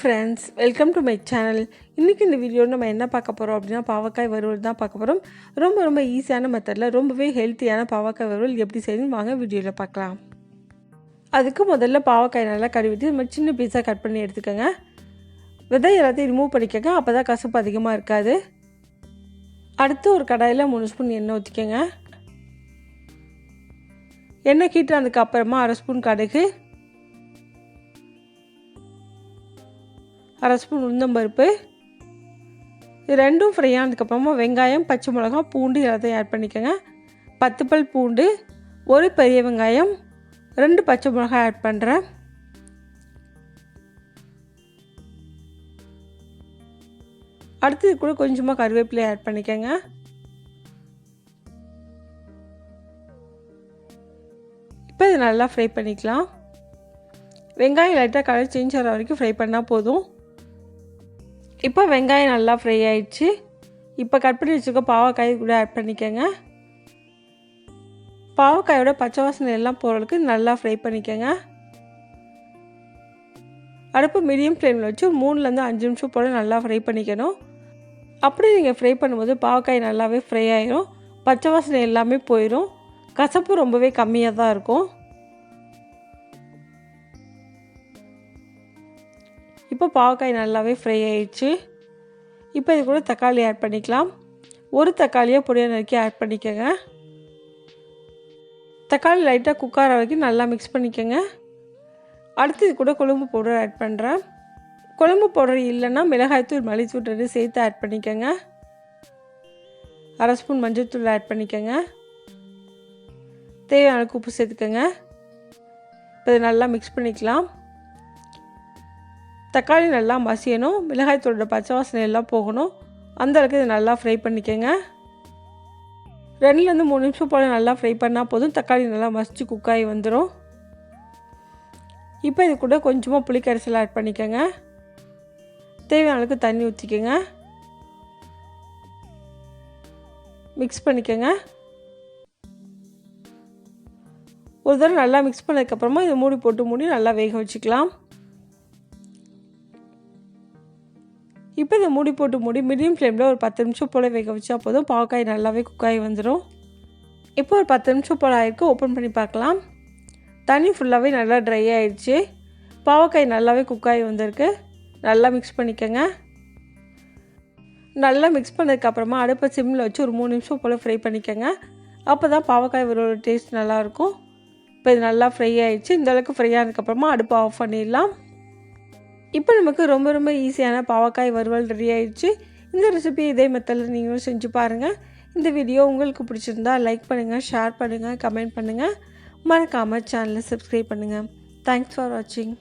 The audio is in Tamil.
friends, welcome to my channel. இன்னைக்கு இந்த வீடியோ நம்ம என்ன பார்க்க போறோம் அப்படினா பாவக்காய் வறுவல் தான் பார்க்க போறோம். ரொம்ப ஈஸியான மெத்தட்ல ரொம்பவே ஹெல்தியான பாவக்காய் வறுவல் எப்படி செய்யணும் வாங்க வீடியோல பார்க்கலாம். அதுக்கு முதல்ல பாவக்காய் நல்லா கழுவிட்டு நம்ம சின்ன பீஸா கட் பண்ணி எடுத்துக்கங்க. விதை எல்லாத்தையும் ரிமூவ் பண்ணிக்கங்க, அப்பதான் கசப்பு அதிகமா இருக்காது. அடுத்து ஒரு கடாயில 3 ஸ்பூன் எண்ணெய் ஊத்திக்கங்க. எண்ணெய் ஹீட் ஆனதுக்கு அப்புறமா 1/2 ஸ்பூன் கடுகு, 1/2 ஸ்பூன் உளுந்தம்பருப்பு, இது ரெண்டும் ஃப்ரை ஆனதுக்கப்புறமா வெங்காயம், பச்சை மிளகாய், பூண்டு எல்லாத்தையும் ஆட் பண்ணிக்கோங்க. 10 பல் பூண்டு, 1 பெரிய வெங்காயம், 2 பச்சை மிளகாய் ஆட் பண்ணுறேன். அடுத்து இது கூட கொஞ்சமாக கருவேப்பிலை ஆட் பண்ணிக்கோங்க. இப்போ இது நல்லா ஃப்ரை பண்ணிக்கலாம். வெங்காயம் லைட்டாக கலர் சேஞ்ச் ஆகிற வரைக்கும் ஃப்ரை பண்ணால் போதும். இப்போ வெங்காயம் நல்லா ஃப்ரை ஆயிடுச்சு. இப்போ கட் பண்ணி வச்சுருக்க பாவக்காய் கூட ஆட் பண்ணிக்கோங்க. பாவக்காயோட பச்சை வாசனை எல்லாம் போகிறதுக்கு நல்லா ஃப்ரை பண்ணிக்கோங்க. அடுப்பு மீடியம் ஃப்ளேமில் வச்சு 3லேருந்து 5 நிமிஷம் போல் நல்லா ஃப்ரை பண்ணிக்கணும். அப்படி நீங்கள் ஃப்ரை பண்ணும்போது பாவக்காய் நல்லாவே ஃப்ரை ஆகிரும், பச்சை வாசனை எல்லாமே போயிடும், கசப்பு ரொம்பவே கம்மியாக தான் இருக்கும். இப்போ பாவக்காய் நல்லாவே ஃப்ரை ஆயிடுச்சு. இப்போ இது கூட தக்காளி ஆட் பண்ணிக்கலாம். 1 தக்காளியை பொடியாக நறுக்கி ஆட் பண்ணிக்கோங்க. தக்காளி லைட்டாக குக் ஆகிற வரைக்கும் நல்லா மிக்ஸ் பண்ணிக்கோங்க. அடுத்து இது கூட குழம்பு பவுடர் ஆட் பண்ணுறேன். குழம்பு பவுடர் இல்லைன்னா மிளகாய்த்தூள், மல்லித்தூள் 2 சேர்த்து ஆட் பண்ணிக்கோங்க. 1/2 ஸ்பூன் மஞ்சள்தூள் ஆட் பண்ணிக்கோங்க. தேவையான அளவுக்கு உப்பு சேர்த்துக்கோங்க. இப்போ இதை நல்லா மிக்ஸ் பண்ணிக்கலாம். தக்காளி நல்லா மசியணும், மிளகாய்த்தூளோட பச்சை வாசனை எல்லாம் போகணும், அந்த அளவுக்கு இதை நல்லா ஃப்ரை பண்ணிக்கோங்க. 2லேருந்து 3 நிமிஷம் போல் நல்லா ஃப்ரை பண்ணால் போதும், தக்காளி நல்லா மசிச்சு குக்காகி வந்துடும். இப்போ இது கூட கொஞ்சமாக புளி கரைசல் ஆட் பண்ணிக்கோங்க. தேவையான அளவுக்கு தண்ணி ஊற்றிக்கோங்க. மிக்ஸ் பண்ணிக்கோங்க. ஒரு தடவை நல்லா மிக்ஸ் பண்ணதுக்கப்புறமா இதை மூடி நல்லா வேக வச்சுக்கலாம். இப்போ இதை மூடி மீடியம் ஃப்ளேமில் ஒரு 10 நிமிஷம் போல் வேக வச்சா போதும், பாவக்காய் நல்லாவே குக்காகி வந்துடும். இப்போ ஒரு 10 நிமிஷம் போல் ஆகிருக்கு, ஓப்பன் பண்ணி பார்க்கலாம். தண்ணி ஃபுல்லாகவே நல்லா ட்ரை ஆகிடுச்சு, பாவக்காய் நல்லாவே குக்காகி வந்திருக்கு. நல்லா மிக்ஸ் பண்ணிக்கோங்க. நல்லா மிக்ஸ் பண்ணதுக்கப்புறமா அடுப்பை சிம்மில் வச்சு ஒரு 3 நிமிஷம் போல் ஃப்ரை பண்ணிக்கோங்க. அப்போ தான் பாவக்காய் வறுவல் டேஸ்ட் நல்லாயிருக்கும். இப்போ இது நல்லா ஃப்ரை ஆகிடுச்சு. இந்தளவுக்கு ஃப்ரை ஆனதுக்கப்புறமா அடுப்பை ஆஃப் பண்ணிடலாம். இப்போ நமக்கு ரொம்ப ஈஸியான பாவக்காய் வறுவல் ரெடி ஆயிடுச்சு. இந்த ரெசிபி இதே மெத்தடில் நீங்களும் செஞ்சு பாருங்கள். இந்த வீடியோ உங்களுக்கு பிடிச்சிருந்தா லைக் பண்ணுங்கள், ஷேர் பண்ணுங்கள், கமெண்ட் பண்ணுங்கள். மறக்காமல் சேனலை சப்ஸ்கிரைப் பண்ணுங்கள். தேங்க்ஸ் ஃபார் வாட்சிங்.